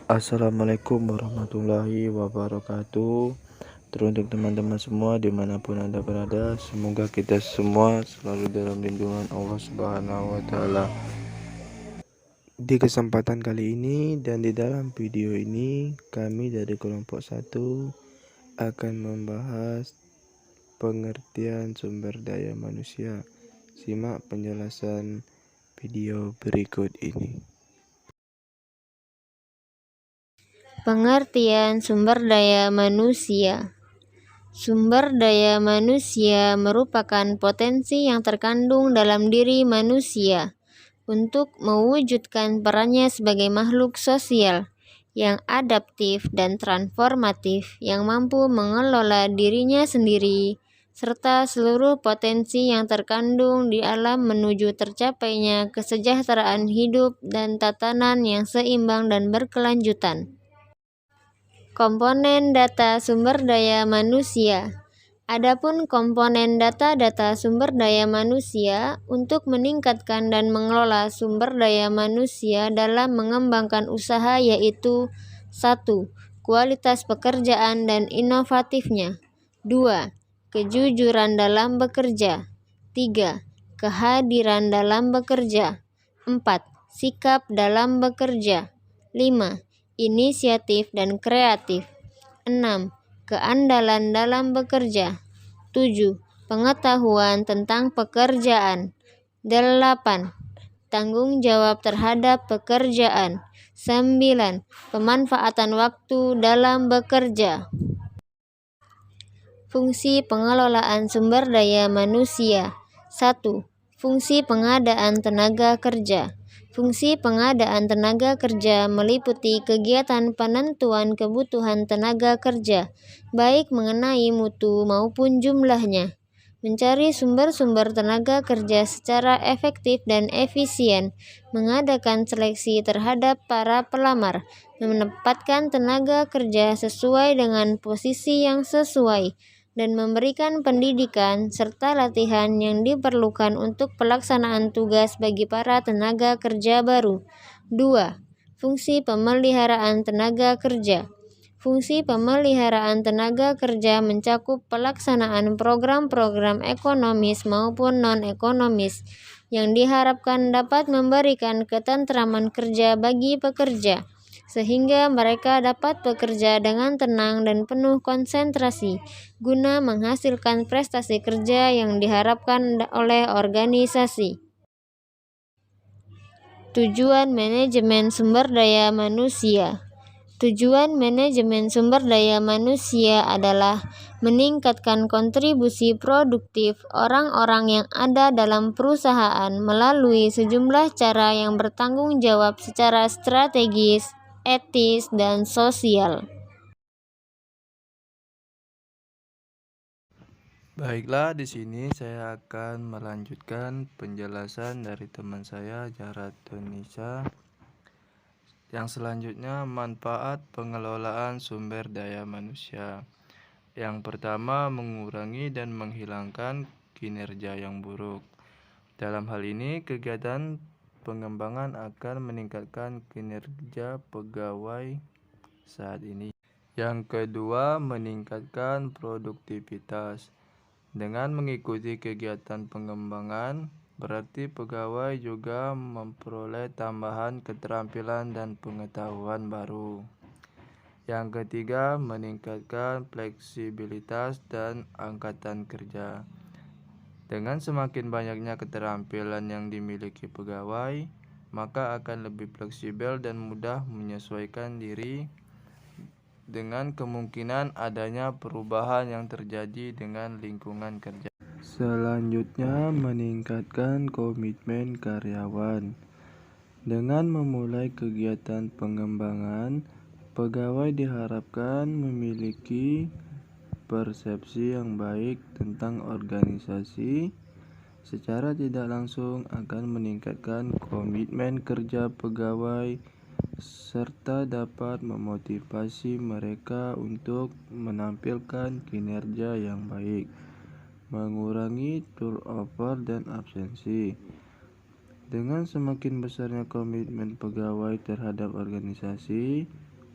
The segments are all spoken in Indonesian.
Assalamualaikum warahmatullahi wabarakatuh. Teruntuk teman-teman semua dimanapun Anda berada, semoga kita semua selalu dalam lindungan Allah Subhanahu wa Ta'ala. Di kesempatan kali ini dan di dalam video ini, kami dari kelompok 1 akan membahas pengertian sumber daya manusia. Simak penjelasan video berikut ini. Pengertian sumber daya manusia. Sumber daya manusia merupakan potensi yang terkandung dalam diri manusia untuk mewujudkan perannya sebagai makhluk sosial yang adaptif dan transformatif, yang mampu mengelola dirinya sendiri serta seluruh potensi yang terkandung di alam menuju tercapainya kesejahteraan hidup dan tatanan yang seimbang dan berkelanjutan. Komponen data sumber daya manusia. Adapun komponen data sumber daya manusia untuk meningkatkan dan mengelola sumber daya manusia dalam mengembangkan usaha yaitu 1. Kualitas pekerjaan dan inovatifnya. 2. Kejujuran dalam bekerja. 3. Kehadiran dalam bekerja. 4. Sikap dalam bekerja. 5. Inisiatif dan kreatif. 6. Keandalan dalam bekerja. 7. Pengetahuan tentang pekerjaan. 8. Tanggung jawab terhadap pekerjaan. 9. Pemanfaatan waktu dalam bekerja. Fungsi pengelolaan sumber daya manusia. 1. Fungsi pengadaan tenaga kerja. Fungsi pengadaan tenaga kerja meliputi kegiatan penentuan kebutuhan tenaga kerja, baik mengenai mutu maupun jumlahnya, mencari sumber-sumber tenaga kerja secara efektif dan efisien, mengadakan seleksi terhadap para pelamar, menempatkan tenaga kerja sesuai dengan posisi yang sesuai, dan memberikan pendidikan serta latihan yang diperlukan untuk pelaksanaan tugas bagi para tenaga kerja baru. 2. Fungsi pemeliharaan tenaga kerja. Fungsi pemeliharaan tenaga kerja mencakup pelaksanaan program-program ekonomis maupun non-ekonomis yang diharapkan dapat memberikan ketentraman kerja bagi pekerja, sehingga mereka dapat bekerja dengan tenang dan penuh konsentrasi guna menghasilkan prestasi kerja yang diharapkan oleh organisasi. Tujuan manajemen sumber daya manusia. Tujuan manajemen sumber daya manusia adalah meningkatkan kontribusi produktif orang-orang yang ada dalam perusahaan melalui sejumlah cara yang bertanggung jawab secara strategis, etis, dan sosial. Baiklah, di sini saya akan melanjutkan penjelasan dari teman saya, Jarat Tunisa. Yang selanjutnya, manfaat pengelolaan sumber daya manusia. Yang pertama, mengurangi dan menghilangkan kinerja yang buruk. Dalam hal ini, kegiatan pengembangan akan meningkatkan kinerja pegawai saat ini. Yang kedua, meningkatkan produktivitas. Dengan mengikuti kegiatan pengembangan, berarti pegawai juga memperoleh tambahan keterampilan dan pengetahuan baru. Yang ketiga, meningkatkan fleksibilitas dan angkatan kerja. Dengan semakin banyaknya keterampilan yang dimiliki pegawai, maka akan lebih fleksibel dan mudah menyesuaikan diri dengan kemungkinan adanya perubahan yang terjadi dengan lingkungan kerja. Selanjutnya, meningkatkan komitmen karyawan. Dengan memulai kegiatan pengembangan, pegawai diharapkan memiliki persepsi yang baik tentang organisasi. Secara tidak langsung akan meningkatkan komitmen kerja pegawai serta dapat memotivasi mereka untuk menampilkan kinerja yang baik, mengurangi turnover dan absensi. Dengan semakin besarnya komitmen pegawai terhadap organisasi,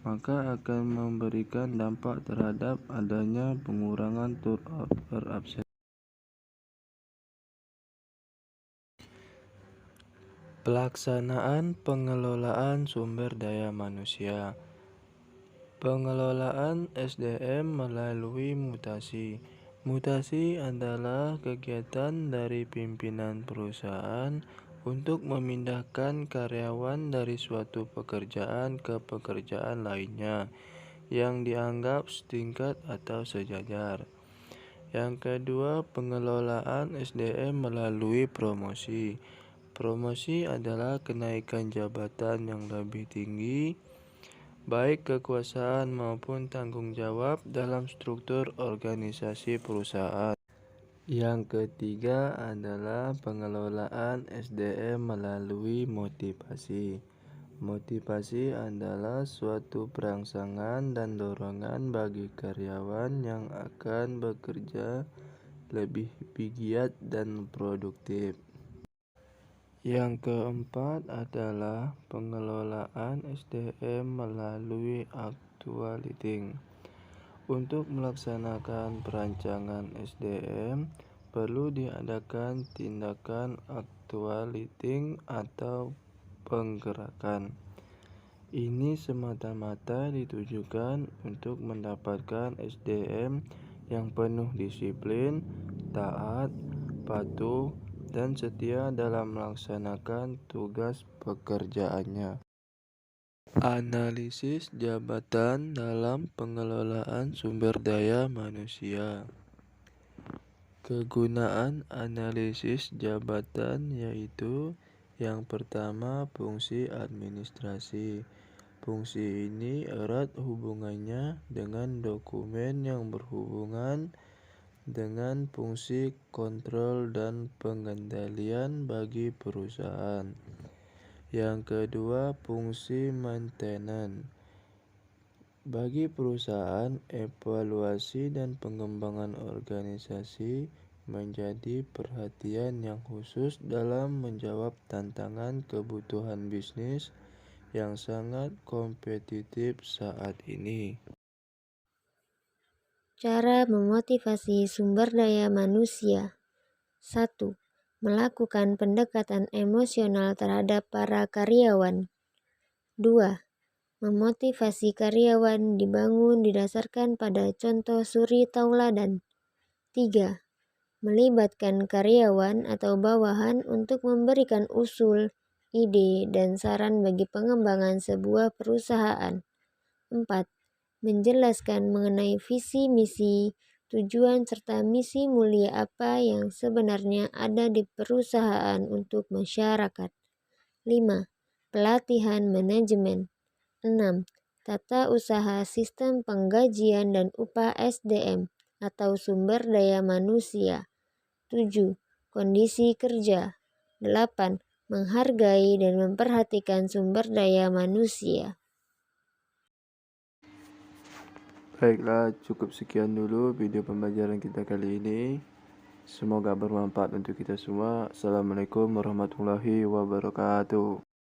maka akan memberikan dampak terhadap adanya pengurangan turnover absen. Pelaksanaan pengelolaan sumber daya manusia. Pengelolaan SDM melalui mutasi. Mutasi adalah kegiatan dari pimpinan perusahaan untuk memindahkan karyawan dari suatu pekerjaan ke pekerjaan lainnya yang dianggap setingkat atau sejajar. Yang kedua, pengelolaan SDM melalui promosi. Promosi adalah kenaikan jabatan yang lebih tinggi, baik kekuasaan maupun tanggung jawab dalam struktur organisasi perusahaan. Yang ketiga adalah pengelolaan SDM melalui motivasi. Motivasi adalah suatu perangsangan dan dorongan bagi karyawan yang akan bekerja lebih giat dan produktif. Yang keempat adalah pengelolaan SDM melalui actualiting. Untuk melaksanakan perancangan SDM, perlu diadakan tindakan actualiting atau penggerakan. Ini semata-mata ditujukan untuk mendapatkan SDM yang penuh disiplin, taat, patuh, dan setia dalam melaksanakan tugas pekerjaannya. Analisis jabatan dalam pengelolaan sumber daya manusia. Kegunaan analisis jabatan yaitu yang pertama, fungsi administrasi. Fungsi ini erat hubungannya dengan dokumen yang berhubungan dengan fungsi kontrol dan pengendalian bagi perusahaan. Yang kedua, fungsi maintenance. Bagi perusahaan, evaluasi dan pengembangan organisasi menjadi perhatian yang khusus dalam menjawab tantangan kebutuhan bisnis yang sangat kompetitif saat ini. Cara memotivasi sumber daya manusia. 1. Melakukan pendekatan emosional terhadap para karyawan. 2. Memotivasi karyawan dibangun didasarkan pada contoh suri tauladan. 3. Melibatkan karyawan atau bawahan untuk memberikan usul, ide, dan saran bagi pengembangan sebuah perusahaan. 4. Menjelaskan mengenai visi misi, tujuan serta misi mulia apa yang sebenarnya ada di perusahaan untuk masyarakat. 5. Pelatihan manajemen. 6. Tata usaha sistem penggajian dan upah SDM atau sumber daya manusia. 7. Kondisi kerja. 8. Menghargai dan memperhatikan sumber daya manusia. Baiklah, cukup sekian dulu video pembelajaran kita kali ini. Semoga bermanfaat untuk kita semua. Assalamualaikum warahmatullahi wabarakatuh.